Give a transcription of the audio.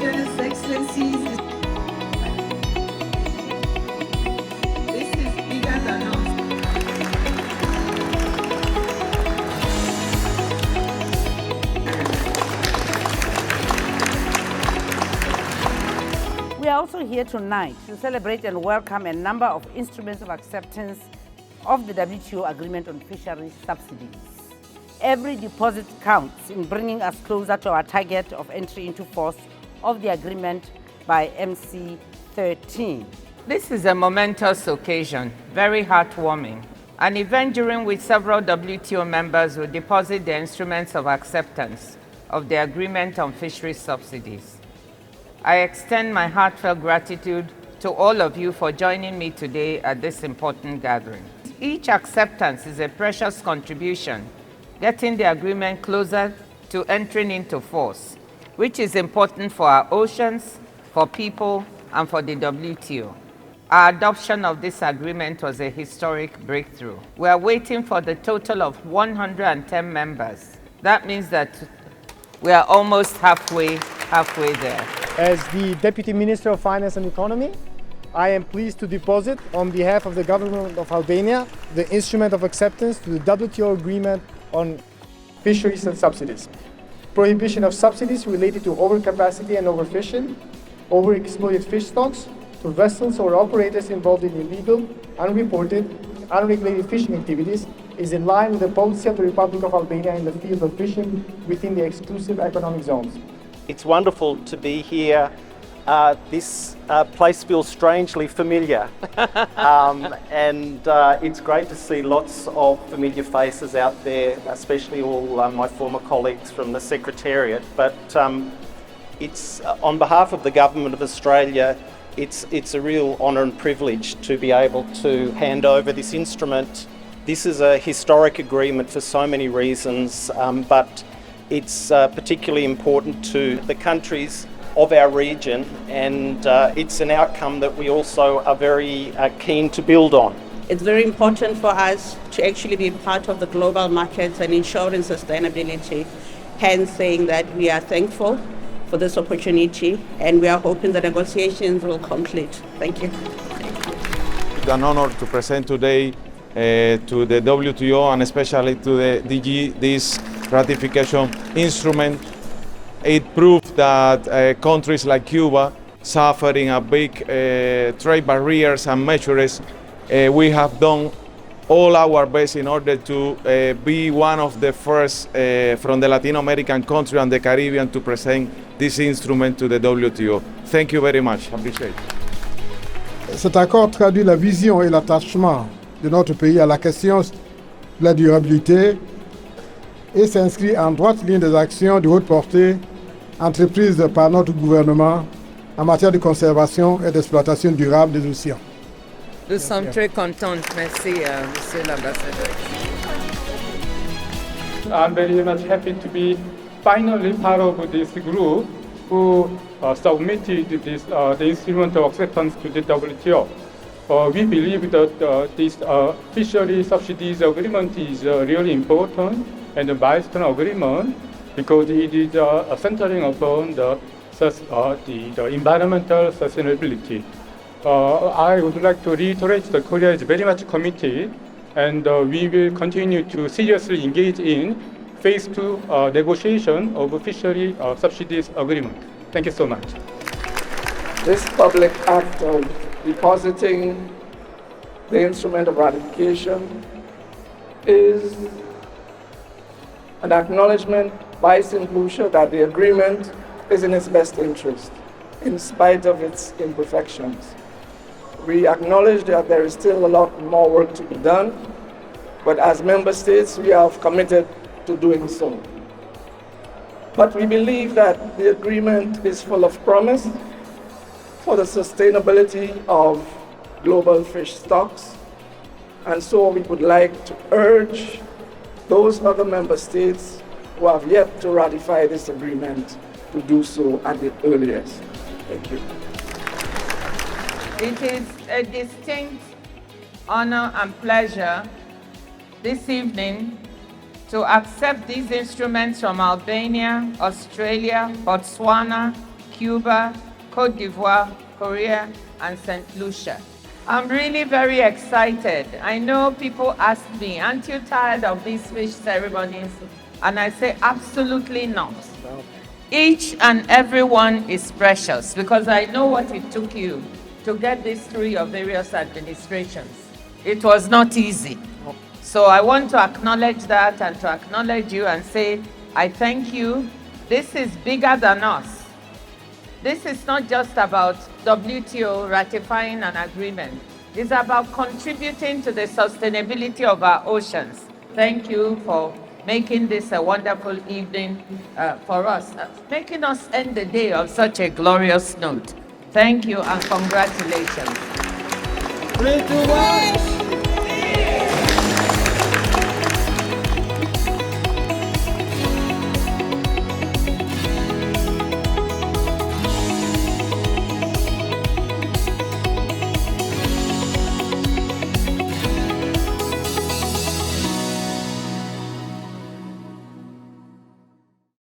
Subvenciones, Excellencies. This is bigger than us. We are also here tonight to celebrate and welcome a number of instruments of acceptance of the WTO Agreement on Fisheries Subsidies. Every deposit counts in bringing us closer to our target of entry into force of the agreement by MC13. This is a momentous occasion, very heartwarming, an event during which several WTO members will deposit their instruments of acceptance of the Agreement on Fisheries Subsidies. I extend my heartfelt gratitude to all of you for joining me today at this important gathering. Each acceptance is a precious contribution, getting the agreement closer to entering into force, which is important for our oceans, for people, and for the WTO. Our adoption of this agreement was a historic breakthrough. We are waiting for the total of 110 members. That means that we are almost halfway there. As the Deputy Minister of Finance and Economy, I am pleased to deposit on behalf of the government of Albania the instrument of acceptance to the WTO agreement on fisheries and subsidies. Prohibition of subsidies related to overcapacity and overfishing, overexploited fish stocks, to vessels or operators involved in illegal, unreported, unregulated fishing activities is in line with the policy of the Republic of Albania in the field of fishing within the exclusive economic zones. It's wonderful to be here. This place feels strangely familiar, and it's great to see lots of familiar faces out there, especially all my former colleagues from the Secretariat. But it's on behalf of the Government of Australia, it's a real honour and privilege to be able to hand over this instrument. This is a historic agreement for so many reasons, but it's particularly important to the countries of our region, and it's an outcome that we also are very keen to build on. It's very important for us to actually be part of the global markets and ensuring sustainability, hence saying that we are thankful for this opportunity and we are hoping the negotiations will complete. Thank you. It's an honor to present today to the WTO and especially to the DG this ratification instrument. It proves that countries like Cuba, suffering a big trade barriers and measures, we have done all our best in order to be one of the first from the Latin American country and the Caribbean to present this instrument to the WTO. Thank you very much. Appreciate it. Cet accord traduit la vision et l'attachement de notre pays à la question de la durabilité et s'inscrit en droite ligne des actions de haute portée entreprises par notre gouvernement en matière de conservation et d'exploitation durable des océans. Nous sommes très contents. Merci, Monsieur l'Ambassadeur. I'm very much happy to be finally part of this group who submitted the instrument of acceptance to the WTO. We believe that this fishery subsidies agreement is really important and a milestone agreement because it is centering upon the environmental sustainability. I would like to reiterate that Korea is very much committed and we will continue to seriously engage in phase 2 negotiation of fishery subsidies agreement. Thank you so much. This public act of depositing the instrument of ratification is an acknowledgement by St. Lucia that the agreement is in its best interest, in spite of its imperfections. We acknowledge that there is still a lot more work to be done, but as member states, we have committed to doing so. But we believe that the agreement is full of promise for the sustainability of global fish stocks, and so we would like to urge those other member states who have yet to ratify this agreement to do so at the earliest. Thank you. It is a distinct honor and pleasure this evening to accept these instruments from Albania, Australia, Botswana, Cuba, Cote d'Ivoire, Korea, and St. Lucia. I'm really very excited. I know people ask me, aren't you tired of these fish ceremonies? And I say, absolutely not. Each and every one is precious because I know what it took you to get this through your various administrations. It was not easy. So I want to acknowledge that and to acknowledge you and say, I thank you. This is bigger than us. This is not just about WTO ratifying an agreement. It's about contributing to the sustainability of our oceans. Thank you for making this a wonderful evening for us, making us end the day on such a glorious note. Thank you and congratulations. 3, 2, 1.